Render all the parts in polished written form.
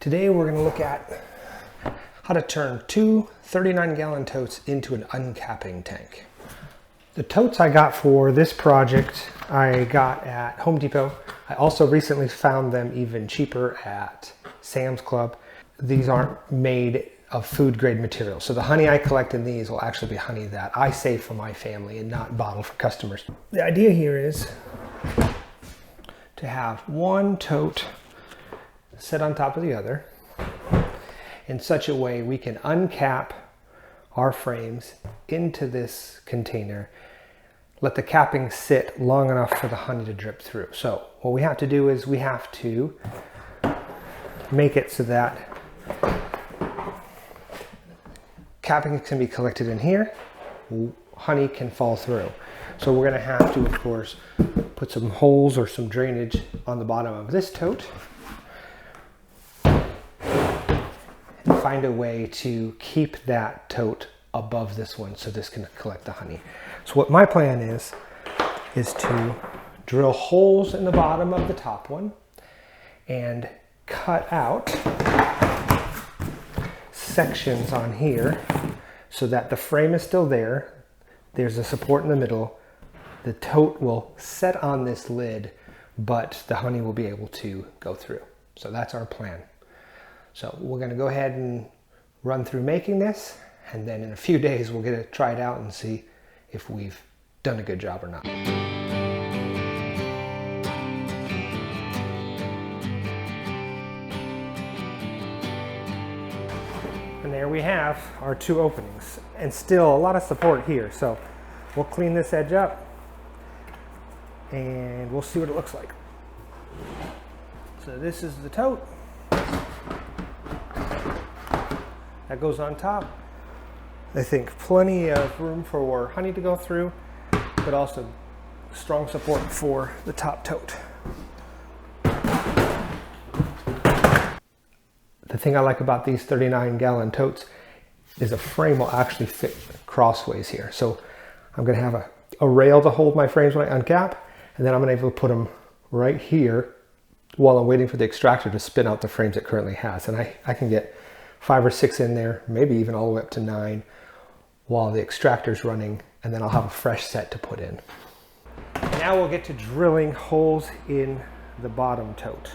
Today we're going to look at how to turn two 39-gallon totes into an uncapping tank. The totes I got for this project I got at Home Depot. I also recently found them even cheaper at Sam's Club. These aren't made of food grade material. So the honey I collect in these will actually be honey that I save for my family and not bottle for customers. The idea here is to have one tote set on top of the other in such a way we can uncap our frames into this container, let the capping sit long enough for the honey to drip through. So what we have to do is we have to make it so that capping can be collected in here, honey can fall through. So we're going to have to, of course, put some holes or some drainage on the bottom of this tote and find a way to keep that tote above this one so this can collect the honey. So what my plan is to drill holes in the bottom of the top one and cut out sections on here so that the frame is still there. There's a support in the middle. The tote will set on this lid, but the honey will be able to go through. So that's our plan. So we're going to go ahead and run through making this, and then in a few days we'll get to try it out and see if we've done a good job or not. And there we have our two openings, and still a lot of support here. So we'll clean this edge up and we'll see what it looks like. So this is the tote that goes on top. I think plenty of room for honey to go through, but also strong support for the top tote. The thing I like about these 39-gallon totes is the frame will actually fit crossways here. So I'm going to have a rail to hold my frames when I uncap, and then I'm going to be able to put them right here while I'm waiting for the extractor to spin out the frames it currently has. And I can get 5 or 6 in there, maybe even all the way up to 9 while the extractor's running, and then I'll have a fresh set to put in. Now we'll get to drilling holes in the bottom tote.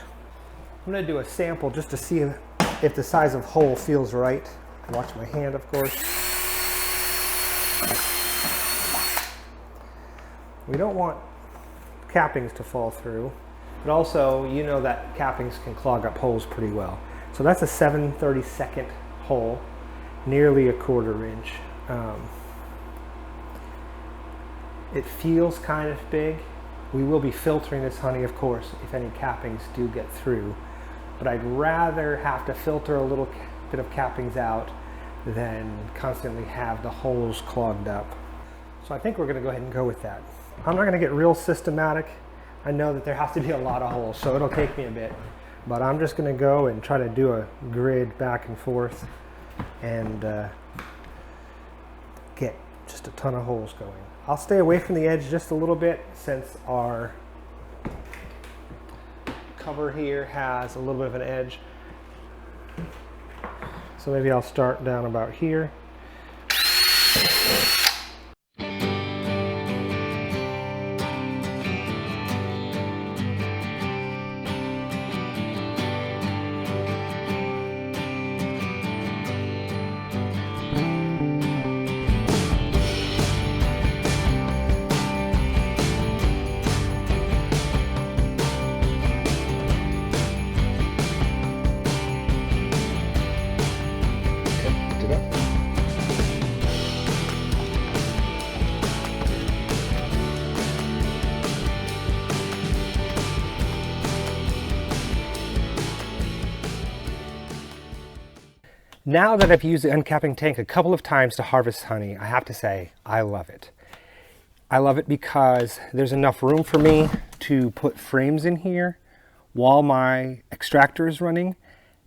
I'm going to do a sample just to see if the size of hole feels right. Watch my hand, of course. We don't want cappings to fall through, but also you know that cappings can clog up holes pretty well. So that's a 7/32 hole, nearly a 1/4 inch. It feels kind of big. We will be filtering this honey, of course, if any cappings do get through, but I'd rather have to filter a little bit of cappings out than constantly have the holes clogged up. So I think we're going to go ahead and go with that. I'm not going to get real systematic. I know that there has to be a lot of holes, so it'll take me a bit, but I'm just going to go and try to do a grid back and forth and get just a ton of holes going. I'll stay away from the edge just a little bit since our cover here has a little bit of an edge. So maybe I'll start down about here. Now that I've used the uncapping tank a couple of times to harvest honey, I have to say I love it. I love it because there's enough room for me to put frames in here while my extractor is running.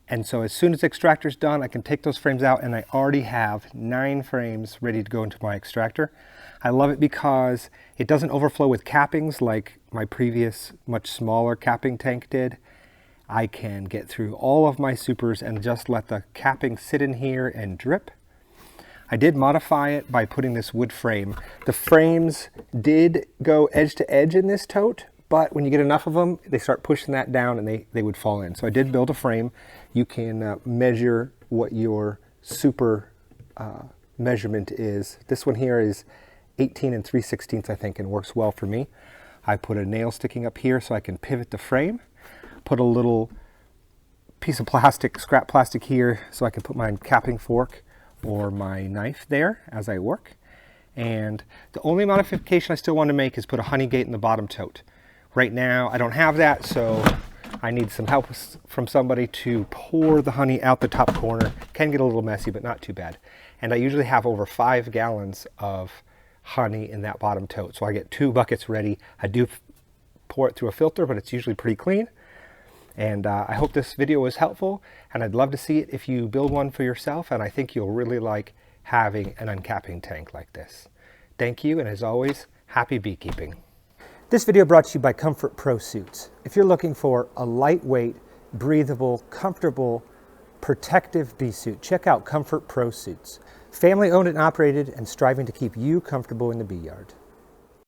And so as soon as the extractor is done, I can take those frames out, and I already have 9 frames ready to go into my extractor. I love it because it doesn't overflow with cappings like my previous much smaller capping tank did. I can get through all of my supers and just let the capping sit in here and drip. I did modify it by putting this wood frame. The frames did go edge to edge in this tote, but when you get enough of them, they start pushing that down and they would fall in. So I did build a frame. You can measure what your super measurement is. This one here is 18 and 3/16, I think, and works well for me. I put a nail sticking up here so I can pivot the frame. Put a little piece of plastic, scrap plastic here so I can put my capping fork or my knife there as I work. And the only modification I still want to make is put a honey gate in the bottom tote. Right now I don't have that, so I need some help from somebody to pour the honey out the top corner. Can get a little messy, but not too bad. And I usually have over 5 gallons of honey in that bottom tote. So I get 2 buckets ready. I do pour it through a filter, but it's usually pretty clean. And I hope this video was helpful, and I'd love to see it if you build one for yourself, and I think you'll really like having an uncapping tank like this. Thank you, and as always, happy beekeeping. This video brought to you by Comfort Pro Suits. If you're looking for a lightweight, breathable, comfortable, protective bee suit, check out Comfort Pro Suits. Family owned and operated and striving to keep you comfortable in the bee yard.